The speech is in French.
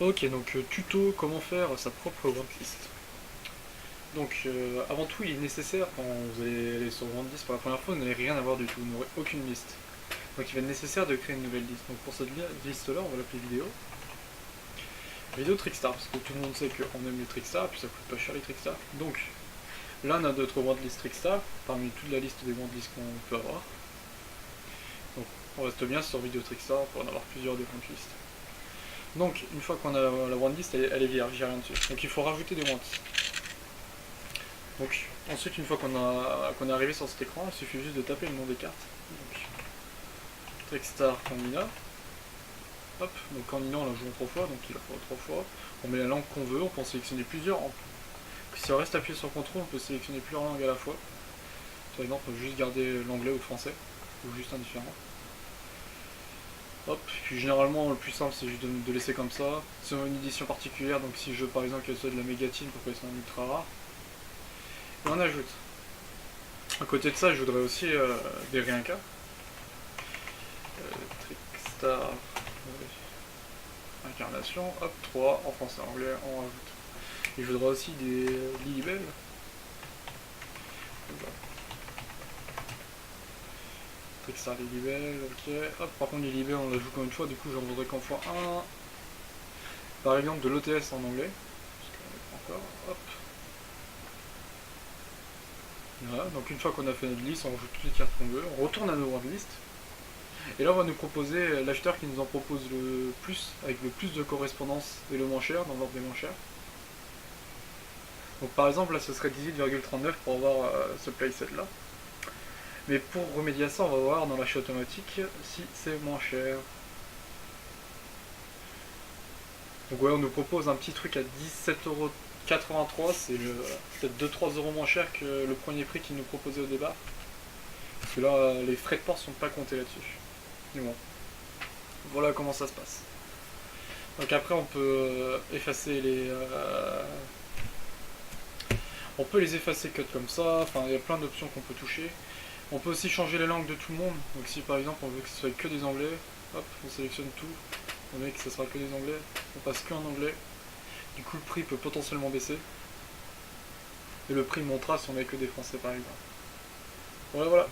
Ok, donc tuto, comment faire sa propre wantlist. Donc avant tout, il est nécessaire, quand vous allez aller sur wantlist pour la première fois, vous n'allez rien avoir du tout, vous n'aurez aucune liste. Donc il va être nécessaire de créer une nouvelle liste. Donc pour cette liste-là, on va l'appeler vidéo. Vidéo Trickstar, parce que tout le monde sait qu'on aime les Trickstar, et puis ça coûte pas cher les Trickstar. Donc là, on a notre wantlist Trickstar, parmi toute la liste des wantlists qu'on peut avoir. Donc on reste bien sur vidéo Trickstar pour en avoir plusieurs des wantlists. Donc, une fois qu'on a la wantlist, elle est vierge, il n'y a rien dessus. Donc il faut rajouter des wants. Donc, ensuite, une fois qu'on est arrivé sur cet écran, il suffit juste de taper le nom des cartes. Donc, Trickstar Candina. Hop, donc Candina on la joue en 3 fois, donc il la faut 3 fois. On met la langue qu'on veut, on peut en sélectionner plusieurs. Si on reste appuyé sur CTRL, on peut sélectionner plusieurs langues à la fois. Par exemple, on peut juste garder l'anglais ou le français, ou juste indifférent. Hop, puis généralement le plus simple c'est juste de laisser comme ça. C'est une édition particulière, donc si je veux par exemple qu'elle soit de la mégatine pour qu'elle soit un ultra rare. Et on ajoute. À côté de ça, je voudrais aussi des Rienka. Trickstar Incarnation, hop, 3 en français et anglais, on rajoute. Et je voudrais aussi des Lilibel. Trickstar Lilibel, ok. Hop, par contre Lilibel on la joue qu'une fois, du coup j'en voudrais qu'en fois un. Par exemple de l'OTS en anglais. Parce qu'on n'est pas encore, hop. Voilà, donc une fois qu'on a fait notre liste, on rajoute toutes les cartes qu'on veut, on retourne à nos wordlists. Et là on va nous proposer l'acheteur qui nous en propose le plus, avec le plus de correspondance et le moins cher, dans l'ordre des moins chers. Donc par exemple là ce serait 18,39 pour avoir ce playset là. Mais pour remédier à ça, on va voir dans l'achat automatique si c'est moins cher. Donc ouais, on nous propose un petit truc à 17,83€, c'est peut-être 2-3€ moins cher que le premier prix qu'ils nous proposait au départ. Parce que là, les frais de port sont pas comptés là-dessus. Mais bon, voilà comment ça se passe. Donc après, on peut effacer les... on peut les effacer cut comme ça, enfin il y a plein d'options qu'on peut toucher. On peut aussi changer les langues de tout le monde. Donc si par exemple on veut que ce soit que des anglais, hop, on sélectionne tout. On met que ce sera que des anglais, on passe qu'en anglais. Du coup le prix peut potentiellement baisser. Et le prix montera si on met que des français par exemple. Voilà, voilà.